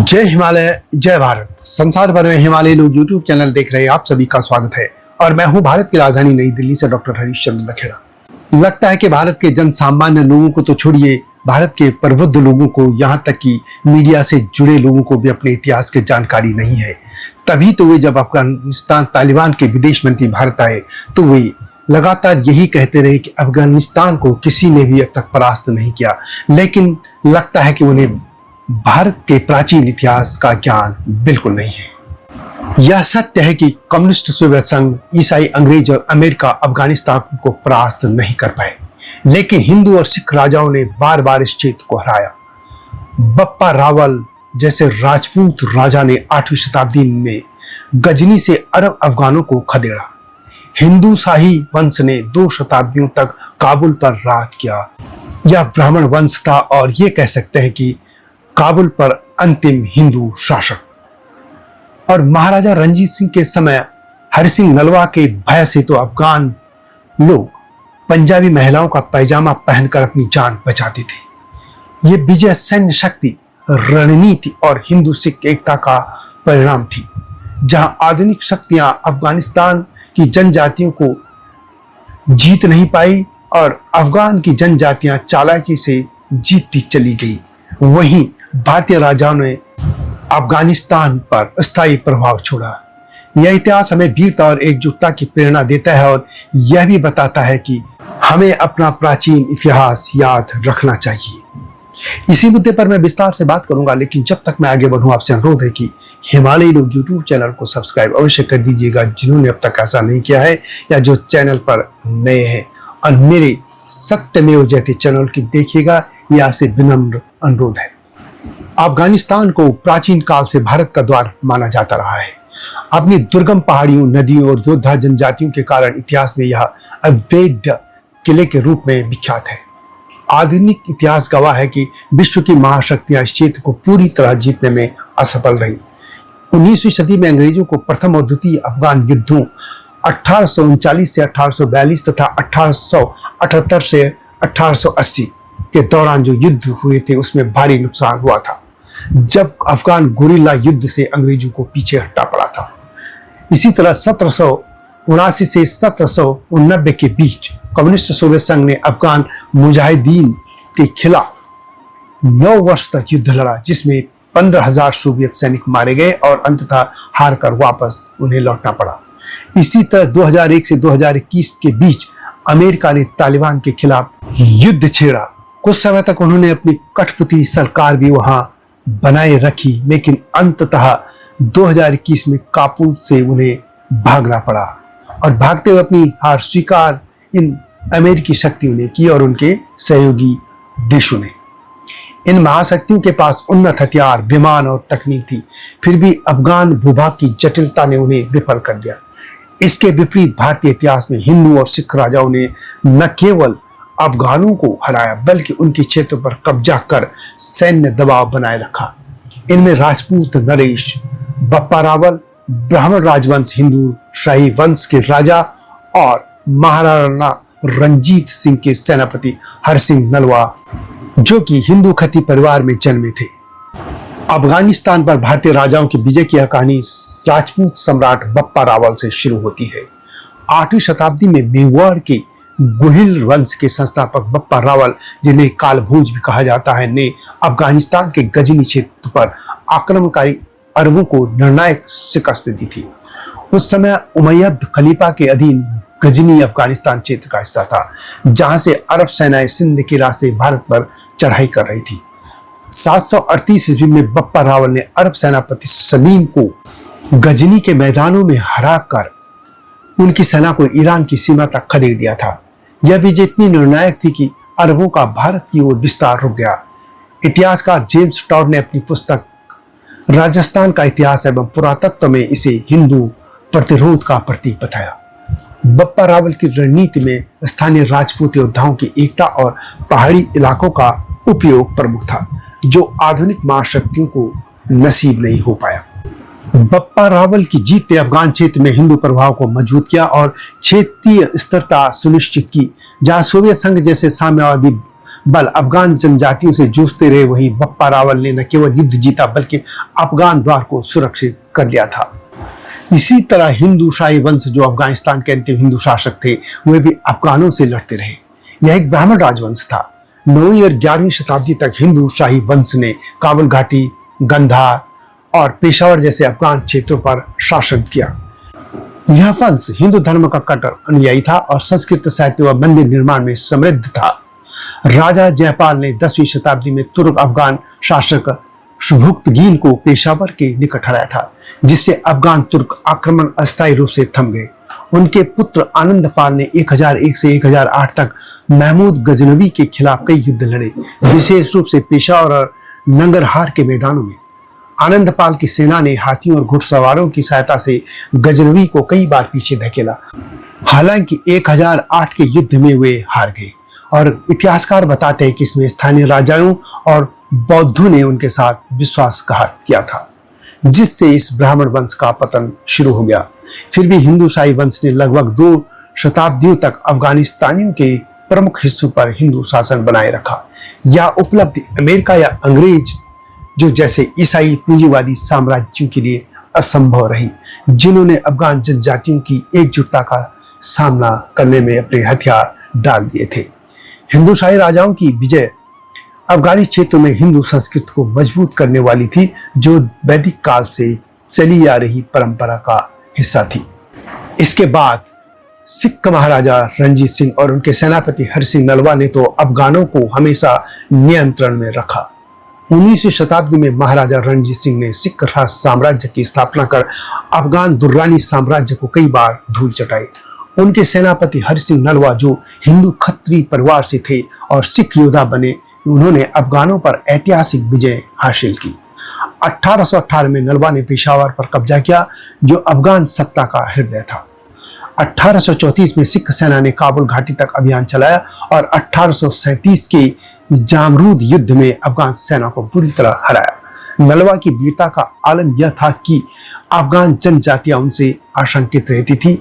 जय हिमालय जय भारत। संसार भर में हिमालय लोग यूट्यूब चैनल देख रहे आप सभी का स्वागत है और मैं हूं भारत की राजधानी नई दिल्ली से डॉक्टर हरीश चंद्र लखेड़ा। लगता है कि भारत के जन सामान्य लोगों को तो छोड़िए, भारत के प्रबुद्ध लोगों को, यहाँ तक कि मीडिया से जुड़े लोगों को भी अपने इतिहास की जानकारी नहीं है। तभी तो वे जब अफगानिस्तान तालिबान के विदेश मंत्री भारत आए तो वे लगातार यही कहते रहे कि अफगानिस्तान को किसी ने भी अब तक परास्त नहीं किया। लेकिन लगता है कि उन्हें भारत के प्राचीन इतिहास का ज्ञान बिल्कुल नहीं है। यह सत्य है कि कम्युनिस्ट सोवियत संघ, ईसाई, अंग्रेज और अमेरिका अफगानिस्तान को परास्त नहीं कर पाए, लेकिन हिंदू और सिख राजाओं ने बार बार इस क्षेत्र को हराया। बप्पा रावल जैसे राजपूत राजा ने 8वीं शताब्दी में गजनी से अरब अफगानों को खदेड़ा। हिंदू शाही वंश ने 2 शताब्दियों तक काबुल पर राज किया। यह ब्राह्मण वंश था और ये कह सकते हैं कि काबुल पर अंतिम हिंदू शासक। और महाराजा रणजीत सिंह के समय हरि सिंह नलवा के भय से तो अफगान लोग पंजाबी महिलाओं का पैजामा पहनकर अपनी जान बचाते थे। ये विजय सैन्य शक्ति, रणनीति और हिंदू सिख एकता का परिणाम थी। जहां आधुनिक शक्तियां अफगानिस्तान की जनजातियों को जीत नहीं पाई और अफगान की जनजातियां चालाकी से जीतती चली गई, वहीं भारतीय राजाओं ने अफगानिस्तान पर स्थायी प्रभाव छोड़ा। यह इतिहास हमें वीरता और एकजुटता की प्रेरणा देता है और यह भी बताता है कि हमें अपना प्राचीन इतिहास याद रखना चाहिए। इसी मुद्दे पर मैं विस्तार से बात करूंगा, लेकिन जब तक मैं आगे बढ़ूं आपसे अनुरोध है कि हिमालय लोग यूट्यूब चैनल को सब्सक्राइब अवश्य कर दीजिएगा जिन्होंने अब तक ऐसा नहीं किया है या जो चैनल पर नए हैं, और मेरे सत्यमेव जयते चैनल की देखिएगा, यह आपसे विनम्र अनुरोध है। अफगानिस्तान को प्राचीन काल से भारत का द्वार माना जाता रहा है। अपनी दुर्गम पहाड़ियों, नदियों और योद्धा जनजातियों के कारण इतिहास में यह अवैध किले के रूप में विख्यात है। आधुनिक इतिहास गवाह है कि विश्व की महाशक्तियां इस क्षेत्र को पूरी तरह जीतने में असफल रहीं। 19वीं सदी में अंग्रेजों को प्रथम और द्वितीय अफगान युद्धों 1839 से 1842 तथा 1878 से 1880 के दौरान जो युद्ध हुए थे उसमें भारी नुकसान हुआ था, जब अफगान गुरिल्ला युद्ध से अंग्रेजों को पीछे हटना पड़ा था। इसी तरह 1779 से 1789 के बीच कम्युनिस्ट सोवियत संघ ने अफगान मुजाहिदीन के खिलाफ 9 वर्ष तक युद्ध लड़ा, जिसमें 15,000 सोवियत सैनिक मारे गए और अंततः हार कर वापस उन्हें लौटना पड़ा। इसी तरह 2001 से 2021 के बीच अमेरिका ने तालिबान के खिलाफ युद्ध छेड़ा। कुछ समय तक उन्होंने अपनी कठपुतली सरकार भी वहां बनाए रखी, लेकिन अंततः 2021 में काबुल से उन्हें भागना पड़ा और भागते हुए अपनी हार स्वीकार इन अमेरिकी शक्तियों ने की और उनके सहयोगी देशों ने। इन महाशक्तियों के पास उन्नत हथियार, विमान और तकनीक थी, फिर भी अफगान भूभाग की जटिलता ने उन्हें विफल कर दिया। इसके विपरीत भारतीय इतिहास में हिंदू और सिख राजाओं ने न केवल अफगानों को हराया बल्कि उनके क्षेत्र पर कब्जा कर सैन्य दबाव बनाए रखा। इनमें राजपूत नरेश, बप्पा रावल, ब्राह्मण राजवंश, हिंदू शाही वंश के राजा और महाराणा रणजीत सिंह के सेनापति हरि सिंह नलवा, जो कि हिंदू खती परिवार में जन्मे थे। अफगानिस्तान पर भारतीय राजाओं की विजय की कहानी राजपूत सम्राट बप्पा रावल से शुरू होती है। 8वीं शताब्दी में मेवाड़ के गुहिल वंश के संस्थापक बप्पा रावल, जिन्हें कालभोज भी कहा जाता है, ने अफगानिस्तान के गजनी क्षेत्र पर आक्रमणकारी अरबों को निर्णायक शिकस्त दी थी। उस समय उमैयद खलीफा के अधीन गजनी अफगानिस्तान क्षेत्र का हिस्सा था, जहां से अरब सेनाएं सिंध के रास्ते भारत पर चढ़ाई कर रही थी। 738 ईस्वी में बप्पा रावल ने अरब सेनापति सलीम को गजनी के मैदानों में हराकर उनकी सेना को ईरान की सीमा तक खदेड़ दिया था। यह विजय इतनी निर्णायक थी कि अरबों का भारत की ओर विस्तार रुक गया। इतिहासकार जेम्स टॉड ने अपनी पुस्तक राजस्थान का इतिहास एवं पुरातत्व में इसे हिंदू प्रतिरोध का प्रतीक बताया। बप्पा रावल की रणनीति में स्थानीय राजपूत योद्धाओं की एकता और पहाड़ी इलाकों का उपयोग प्रमुख था, जो आधुनिक महाशक्तियों को नसीब नहीं हो पाया। बप्पा रावल की जीत ने अफगान क्षेत्र में हिंदू प्रभाव को मजबूत किया और क्षेत्रीय स्थिरता सुनिश्चित की। जहां सोवियत संघ जैसे साम्यवादी बल अफगान जनजातियों से जूझते रहे, वहीं बप्पा रावल ने न केवल युद्ध जीता बल्कि अफगान द्वार को सुरक्षित कर लिया था। इसी तरह हिंदू शाही वंश जो अफगानिस्तान के अंतिम हिंदू शासक थे, वे भी अफगानों से लड़ते रहे। यह एक ब्राह्मण राजवंश था। 9वीं और 11वीं शताब्दी तक हिंदू शाही वंश ने काबुल घाटी, गंधार और पेशावर जैसे अफगान क्षेत्रों पर शासन किया। यह वंश हिंदू धर्म का कट्टर अनुयायी था और संस्कृत साहित्य व मंदिर निर्माण में समृद्ध था। राजा जयपाल ने 10वीं शताब्दी में तुर्क अफगान शासक शुभुक्तगीन को पेशावर के निकट हराया था, जिससे अफगान तुर्क आक्रमण अस्थायी रूप से थम गए। उनके पुत्र आनंदपाल ने 1001 से 1008 तक महमूद गजनवी के खिलाफ कई युद्ध लड़े, विशेष रूप से पेशावर और नंगरहार के मैदानों में। आनंदपाल की सेना ने हाथियों और घुड़सवारों की सहायता से गजनवी को कई बार पीछे धकेला। हालांकि 1008 के युद्ध में वे हार गए और इतिहासकार बताते हैं कि इसमें स्थानीय राजाओं और बौद्धों ने उनके साथ विश्वासघात किया था, जिससे इस ब्राह्मण वंश का पतन शुरू हो गया। फिर भी हिंदू शाही वंश ने लगभग 2 शताब्दियों तक अफगानिस्तानियों के प्रमुख हिस्सों पर हिंदू शासन बनाए रखा। यह उपलब्धि अमेरिका या अंग्रेज जो जैसे ईसाई पूंजीवादी साम्राज्यों के लिए असंभव रही, जिन्होंने अफगान जनजातियों की एकजुटता का सामना करने में अपने हथियार डाल दिए थे। हिंदू शाही राजाओं की विजय अफगानी क्षेत्र में हिंदू संस्कृति को मजबूत करने वाली थी, जो वैदिक काल से चली आ रही परंपरा का हिस्सा थी। इसके बाद सिख महाराजा रणजीत सिंह और उनके सेनापति हरि सिंह नलवा ने तो अफगानों को हमेशा नियंत्रण में रखा। 19वीं शताब्दी में महाराजा रणजीत सिंह ने सिख साम्राज्य की स्थापना कर अफगान दुर्रानी साम्राज्य को कई बार धूल चटाई। उनके सेनापति हरि सिंह नलवा जो हिंदू खत्री परिवार से थे और सिख योद्धा बने, उन्होंने अफगानों पर ऐतिहासिक विजय हासिल की। 1818 में नलवा ने पेशावर पर कब्जा किया, जो अफगान सत्ता का हृदय था। 1834 में सिख सेना ने काबुल घाटी तक अभियान चलाया और 1837 के जामरूद युद्ध में अफगान सेना को बुरी तरह हराया। नलवा की वीरता का आलम यह था कि अफगान जनजातियां उनसे आशंकित रहती थी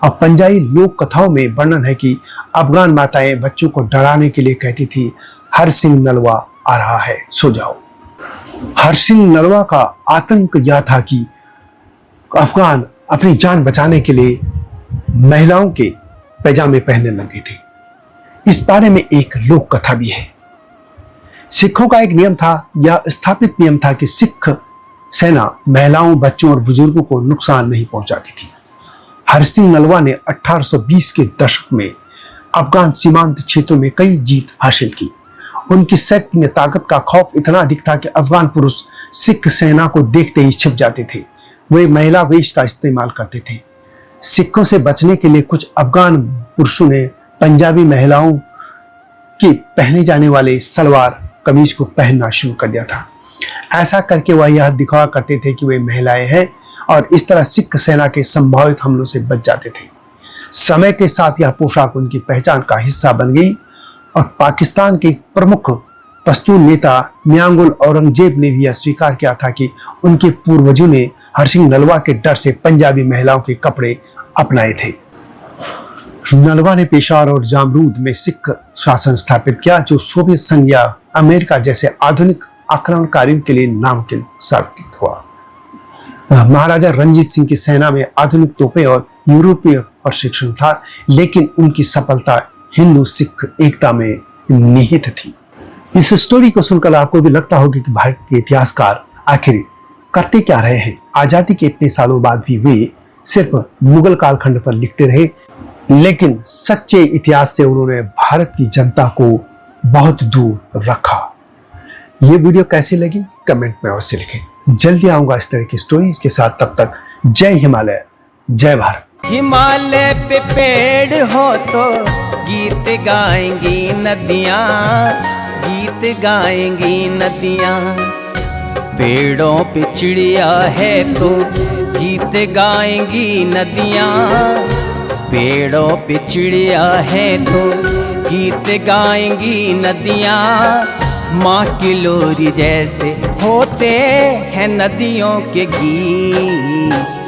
और पंजाबी लोक कथाओं में वर्णन है कि अफगान माताएं बच्चों को डराने के लिए कहती थी, हरि सिंह नलवा आ रहा है, सो जाओ। हरि सिंह नलवा का आतंक यह था कि अफगान अपनी जान बचाने के लिए महिलाओं के पैजामे पहनने लगे थे। इस बारे में एक लोक कथा भी है। सिखों का एक नियम था, यह स्थापित नियम था कि सिख सेना महिलाओं, बच्चों और बुजुर्गों को नुकसान नहीं पहुंचाती थी। हरि सिंह नलवा ने 1820 के दशक में अफगान सीमांत क्षेत्रों में कई जीत हासिल की। उनकी सैन्य ताकत का खौफ इतना अधिक था कि अफगान पुरुष सिख सेना को देखते ही छिप जाते थे। वे महिला वेश का इस्तेमाल करते थे। सिखों से बचने के लिए कुछ अफगान पुरुषों ने पंजाबी महिलाओं के पहने जाने वाले सलवार कमीज को पहनना शुरू कर दिया था। ऐसा करके वह यह दिखावा करते थे कि वे महिलाएं हैं और इस तरह सिख सेना के संभावित हमलों से बच जाते थे। समय के साथ यह पोशाक उनकी पहचान का हिस्सा बन गई और पाकिस्तान के प्रमुख पश्तून नेता मियांगुल औरंगजेब ने भी यह स्वीकार किया था कि उनके पूर्वजों ने हरि सिंह नलवा के डर से पंजाबी महिलाओं के कपड़े अपनाए थे। नलवा ने पेशावर और जामरूद में सिख शासन स्थापित किया, जो सोवियत संघ या अमेरिका जैसे आधुनिक आक्रमणकारियों के लिए नामुमकिन साबित हुआ। महाराजा रणजीत सिंह की सेना में आधुनिक तोपें और यूरोपीय प्रशिक्षण था, लेकिन उनकी सफलता हिंदू सिख एकता में निहित थी। इस स्टोरी को सुनकर आपको भी लगता होगा कि भारत के इतिहासकार आखिर करते क्या रहे हैं। आजादी के इतने सालों बाद भी वे सिर्फ मुगल कालखंड पर लिखते रहे, लेकिन सच्चे इतिहास से उन्होंने भारत की जनता को बहुत दूर रखा। ये वीडियो कैसी लगी कमेंट में अवश्य लिखें। जल्दी आऊंगा इस तरह की स्टोरीज के साथ। तब तक जय हिमालय, जय भारत। हिमालय पे पेड़ हो तो गीत गाएंगी नदियाँ, गीत गाएंगी नदियाँ। पेड़ों पे चिड़िया है तो गीत गाएंगी नदियाँ। पेड़ों पे चिड़िया है तो गीत गाएंगी नदियाँ। माँ की लोरी जैसे होते हैं नदियों के गीत।